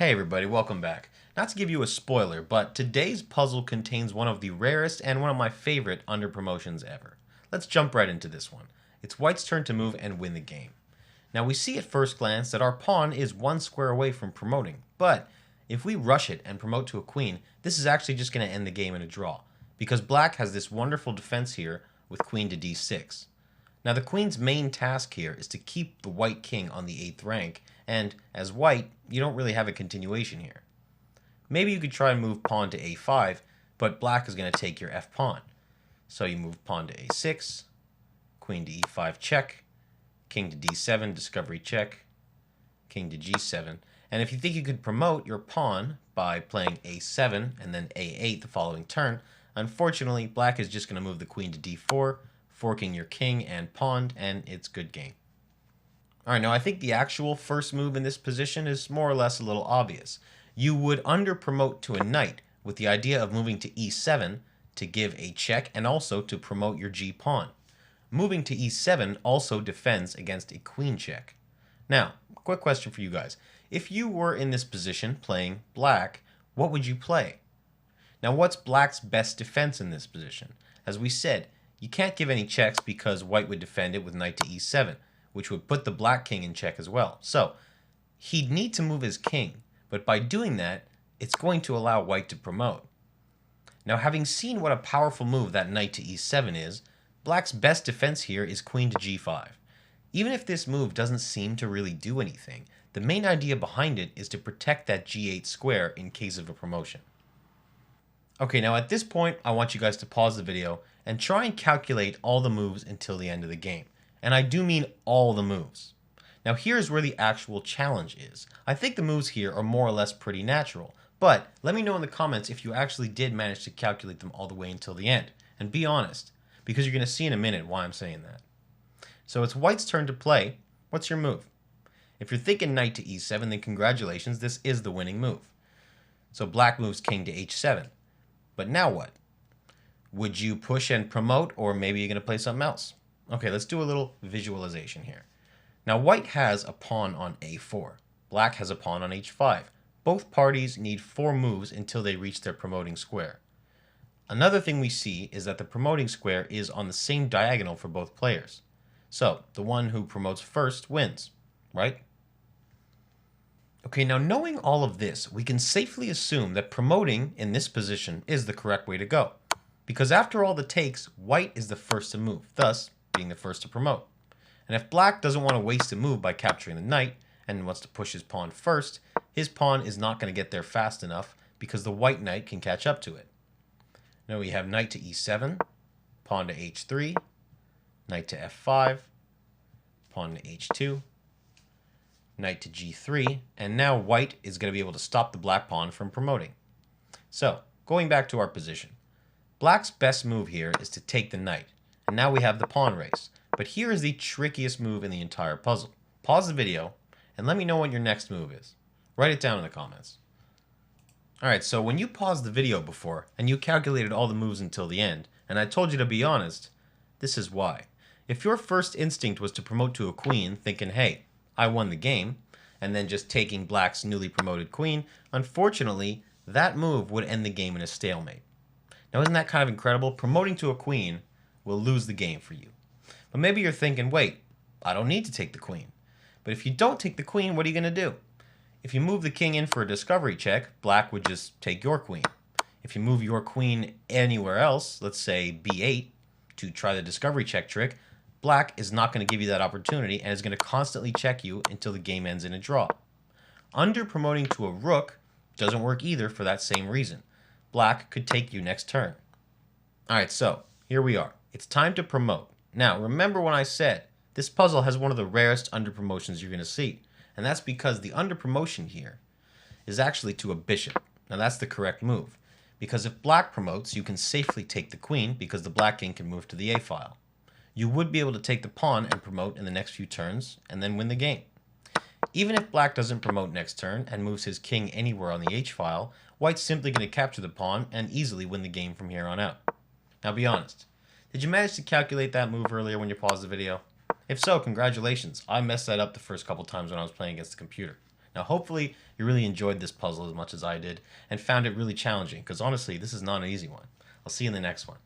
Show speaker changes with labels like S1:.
S1: Hey everybody, welcome back. Not to give you a spoiler, but today's puzzle contains one of the rarest and one of my favorite under promotions ever. Let's jump right into this one. It's White's turn to move and win the game. Now we see at first glance that our pawn is one square away from promoting, but if we rush it and promote to a queen, this is actually just going to end the game in a draw, because black has this wonderful defense here with queen to d6. Now the queen's main task here is to keep the white king on the 8th rank, and as white, you don't really have a continuation here. Maybe you could try and move pawn to a5, but black is going to take your f pawn. So you move pawn to a6, queen to e5 check, king to d7 discovery check, king to g7. And if you think you could promote your pawn by playing a7 and then a8 the following turn, unfortunately black is just going to move the queen to d4, forking your king and pawn, and it's good game. Alright, now I think the actual first move in this position is more or less a little obvious. You would under promote to a knight with the idea of moving to e7 to give a check and also to promote your g pawn. Moving to e7 also defends against a queen check. Now, quick question for you guys. If you were in this position playing black, what would you play? Now, what's black's best defense in this position? As we said, you can't give any checks because white would defend it with knight to e7, which would put the black king in check as well. So he'd need to move his king, but by doing that, it's going to allow white to promote. Now, having seen what a powerful move that knight to e7 is, black's best defense here is queen to g5. Even if this move doesn't seem to really do anything, the main idea behind it is to protect that g8 square in case of a promotion. Okay, now at this point, I want you guys to pause the video and try and calculate all the moves until the end of the game. And I do mean all the moves. Now here's where the actual challenge is. I think the moves here are more or less pretty natural, but let me know in the comments if you actually did manage to calculate them all the way until the end. And be honest, because you're going to see in a minute why I'm saying that. So it's white's turn to play. What's your move? If you're thinking knight to e7, then congratulations, this is the winning move. So black moves king to h7. But now what? Would you push and promote, or maybe you're going to play something else? Okay, let's do a little visualization here. Now white has a pawn on a4. Black has a pawn on h5. Both parties need 4 moves until they reach their promoting square. Another thing we see is that the promoting square is on the same diagonal for both players. So the one who promotes first wins, right? Okay, now knowing all of this, we can safely assume that promoting in this position is the correct way to go. Because after all the takes, white is the first to move, thus being the first to promote. And if black doesn't want to waste a move by capturing the knight and wants to push his pawn first, his pawn is not going to get there fast enough because the white knight can catch up to it. Now we have knight to e7, pawn to h3, knight to f5, pawn to h2, knight to g3, and now white is going to be able to stop the black pawn from promoting. So, going back to our position. Black's best move here is to take the knight, and now we have the pawn race. But here is the trickiest move in the entire puzzle. Pause the video, and let me know what your next move is. Write it down in the comments. Alright, so when you paused the video before, and you calculated all the moves until the end, and I told you to be honest, this is why. If your first instinct was to promote to a queen, thinking, hey, I won the game, and then just taking black's newly promoted queen, unfortunately, that move would end the game in a stalemate. Now isn't that kind of incredible? Promoting to a queen will lose the game for you. But maybe you're thinking, wait, I don't need to take the queen. But if you don't take the queen, what are you going to do? If you move the king in for a discovery check, black would just take your queen. If you move your queen anywhere else, let's say b8, to try the discovery check trick, black is not going to give you that opportunity and is going to constantly check you until the game ends in a draw. Under promoting to a rook doesn't work either for that same reason. Black could take you next turn. Alright, so here we are. It's time to promote. Now, remember when I said this puzzle has one of the rarest under promotions you're going to see. And that's because the under promotion here is actually to a bishop. Now that's the correct move. Because if black promotes, you can safely take the queen because the black king can move to the a file. You would be able to take the pawn and promote in the next few turns and then win the game. Even if black doesn't promote next turn and moves his king anywhere on the h file, white's simply going to capture the pawn and easily win the game from here on out. Now be honest, did you manage to calculate that move earlier when you paused the video? If so, congratulations. I messed that up the first couple times when I was playing against the computer. Now, hopefully, you really enjoyed this puzzle as much as I did and found it really challenging, because honestly, this is not an easy one. I'll see you in the next one.